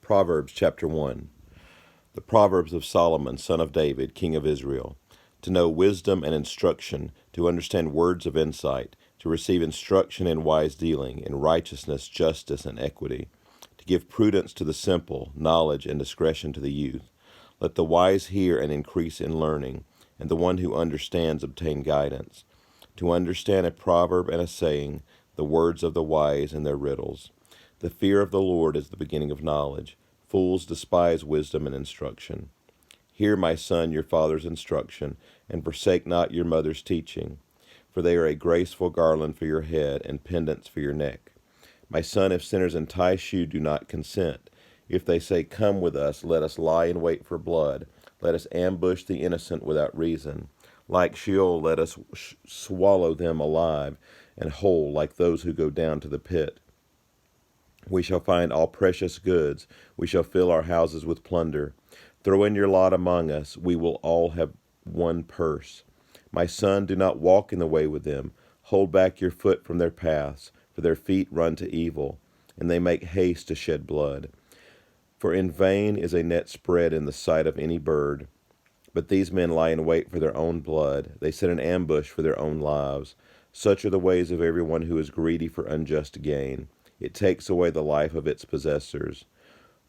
Proverbs Chapter 1. The Proverbs of Solomon, son of David, king of Israel, to know wisdom and instruction, to understand words of insight, to receive instruction in wise dealing, in righteousness, justice, and equity, to give prudence to the simple, knowledge and discretion to the youth. Let the wise hear and increase in learning, and the one who understands obtain guidance. To understand a proverb and a saying, the words of the wise and their riddles. The fear of the Lord is the beginning of knowledge. Fools despise wisdom and instruction. Hear, my son, your father's instruction, and forsake not your mother's teaching, for they are a graceful garland for your head and pendants for your neck. My son, if sinners entice you, do not consent. If they say, come with us, let us lie in wait for blood. Let us ambush the innocent without reason. Like Sheol, let us swallow them alive, and whole like those who go down to the pit. We shall find all precious goods. We shall fill our houses with plunder. Throw in your lot among us. We will all have one purse. My son, do not walk in the way with them. Hold back your foot from their paths, for their feet run to evil, and they make haste to shed blood. For in vain is a net spread in the sight of any bird. But these men lie in wait for their own blood. They set an ambush for their own lives. Such are the ways of everyone who is greedy for unjust gain. It takes away the life of its possessors.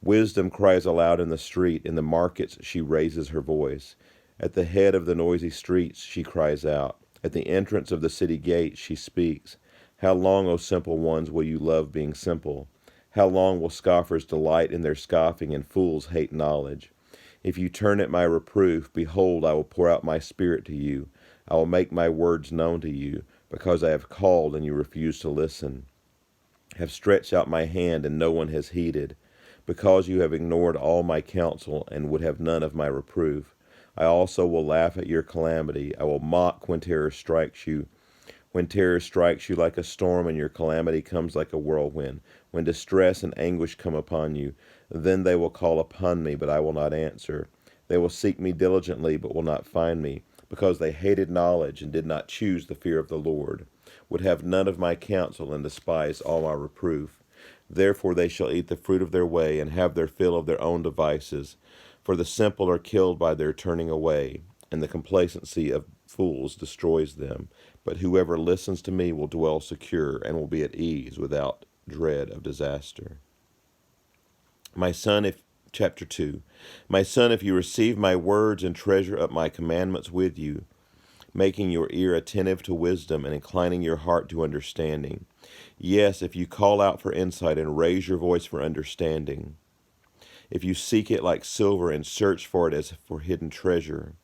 Wisdom cries aloud in the street. In the markets she raises her voice. At the head of the noisy streets she cries out. At the entrance of the city gates she speaks. How long, O simple ones, will you love being simple? How long will scoffers delight in their scoffing and fools hate knowledge? If you turn at my reproof, behold, I will pour out my spirit to you. I will make my words known to you, because I have called and you refuse to listen. Have stretched out my hand and no one has heeded, because you have ignored all my counsel and would have none of my reproof. I also will laugh at your calamity. I will mock when terror strikes you. When terror strikes you like a storm and your calamity comes like a whirlwind, when distress and anguish come upon you, then they will call upon me, but I will not answer. They will seek me diligently, but will not find me, because they hated knowledge and did not choose the fear of the Lord, would have none of my counsel and despise all my reproof. Therefore they shall eat the fruit of their way and have their fill of their own devices. For the simple are killed by their turning away, and the complacency of fools destroys them. But whoever listens to me will dwell secure and will be at ease without dread of disaster. Chapter 2. My son, if you receive my words and treasure up my commandments with you, making your ear attentive to wisdom and inclining your heart to understanding. Yes, if you call out for insight and raise your voice for understanding. If you seek it like silver and search for it as for hidden treasure,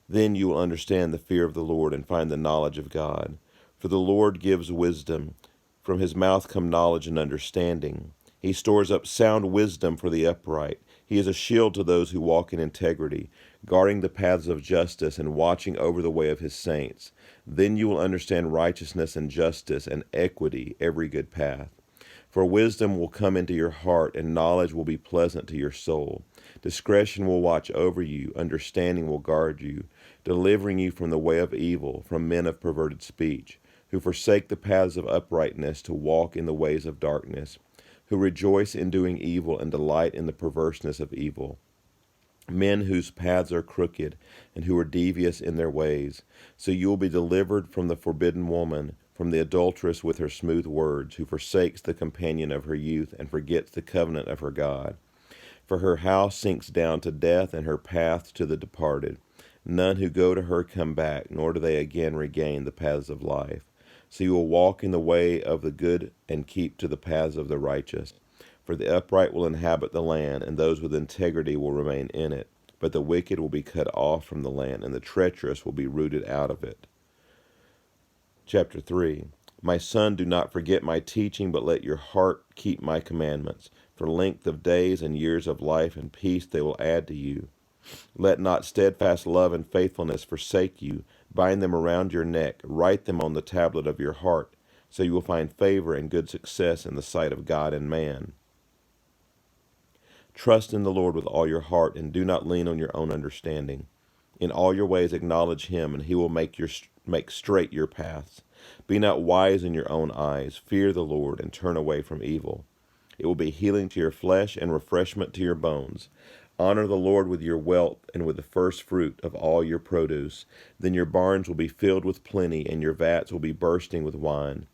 then you will understand the fear of the Lord and find the knowledge of God. For the Lord gives wisdom. From his mouth come knowledge and understanding. He stores up sound wisdom for the upright. He is a shield to those who walk in integrity, guarding the paths of justice and watching over the way of his saints. Then you will understand righteousness and justice and equity, every good path. For wisdom will come into your heart, and knowledge will be pleasant to your soul. Discretion will watch over you, understanding will guard you, delivering you from the way of evil, from men of perverted speech, who forsake the paths of uprightness to walk in the ways of darkness, who rejoice in doing evil and delight in the perverseness of evil. Men whose paths are crooked and who are devious in their ways. So you will be delivered from the forbidden woman, from the adulteress with her smooth words, who forsakes the companion of her youth and forgets the covenant of her God. For her house sinks down to death and her path to the departed. None who go to her come back, nor do they again regain the paths of life. So you will walk in the way of the good and keep to the paths of the righteous. For the upright will inhabit the land, and those with integrity will remain in it. But the wicked will be cut off from the land, and the treacherous will be rooted out of it. Chapter 3. My son, do not forget my teaching, but let your heart keep my commandments. For length of days and years of life and peace they will add to you. Let not steadfast love and faithfulness forsake you. Bind them around your neck. Write them on the tablet of your heart, so you will find favor and good success in the sight of God and man. Trust in the Lord with all your heart, and do not lean on your own understanding. In all your ways acknowledge him, and he will make straight your paths. Be not wise in your own eyes. Fear the Lord, and turn away from evil. It will be healing to your flesh and refreshment to your bones. Honor the Lord with your wealth and with the first fruit of all your produce. Then your barns will be filled with plenty, and your vats will be bursting with wine.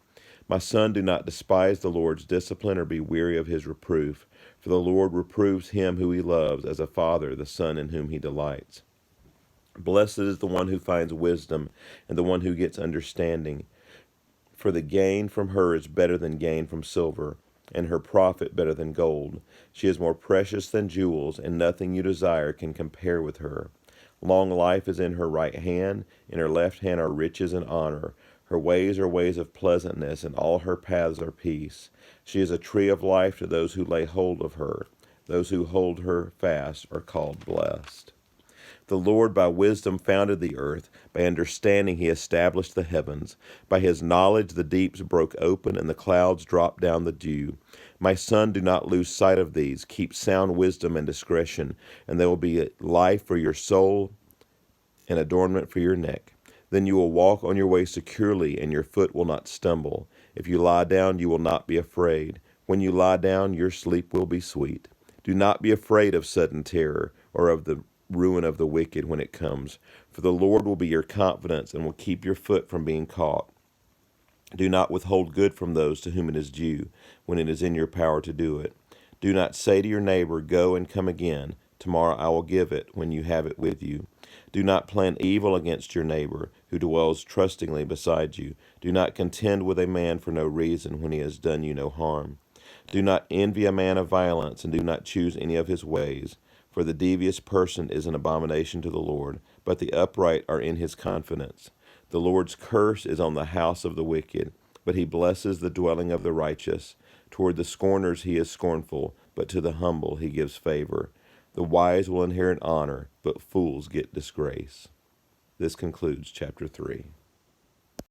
My son, do not despise the Lord's discipline or be weary of his reproof, for the Lord reproves him who he loves, as a father the son in whom he delights. Blessed is the one who finds wisdom, and the one who gets understanding. For the gain from her is better than gain from silver, and her profit better than gold. She is more precious than jewels, and nothing you desire can compare with her. Long life is in her right hand, in her left hand are riches and honor. Her ways are ways of pleasantness, and all her paths are peace. She is a tree of life to those who lay hold of her. Those who hold her fast are called blessed. The Lord by wisdom founded the earth. By understanding he established the heavens. By his knowledge the deeps broke open, and the clouds dropped down the dew. My son, do not lose sight of these. Keep sound wisdom and discretion, and they will be life for your soul and adornment for your neck. Then you will walk on your way securely, and your foot will not stumble. If you lie down, you will not be afraid. When you lie down, your sleep will be sweet. Do not be afraid of sudden terror, or of the ruin of the wicked when it comes. For the Lord will be your confidence, and will keep your foot from being caught. Do not withhold good from those to whom it is due, when it is in your power to do it. Do not say to your neighbor, go and come again. Tomorrow I will give it, when you have it with you. Do not plan evil against your neighbor, who dwells trustingly beside you. Do not contend with a man for no reason, when he has done you no harm. Do not envy a man of violence, and do not choose any of his ways. For the devious person is an abomination to the Lord, but the upright are in his confidence. The Lord's curse is on the house of the wicked, but he blesses the dwelling of the righteous. Toward the scorners he is scornful, but to the humble he gives favor. The wise will inherit honor, but fools get disgrace. This concludes chapter 3.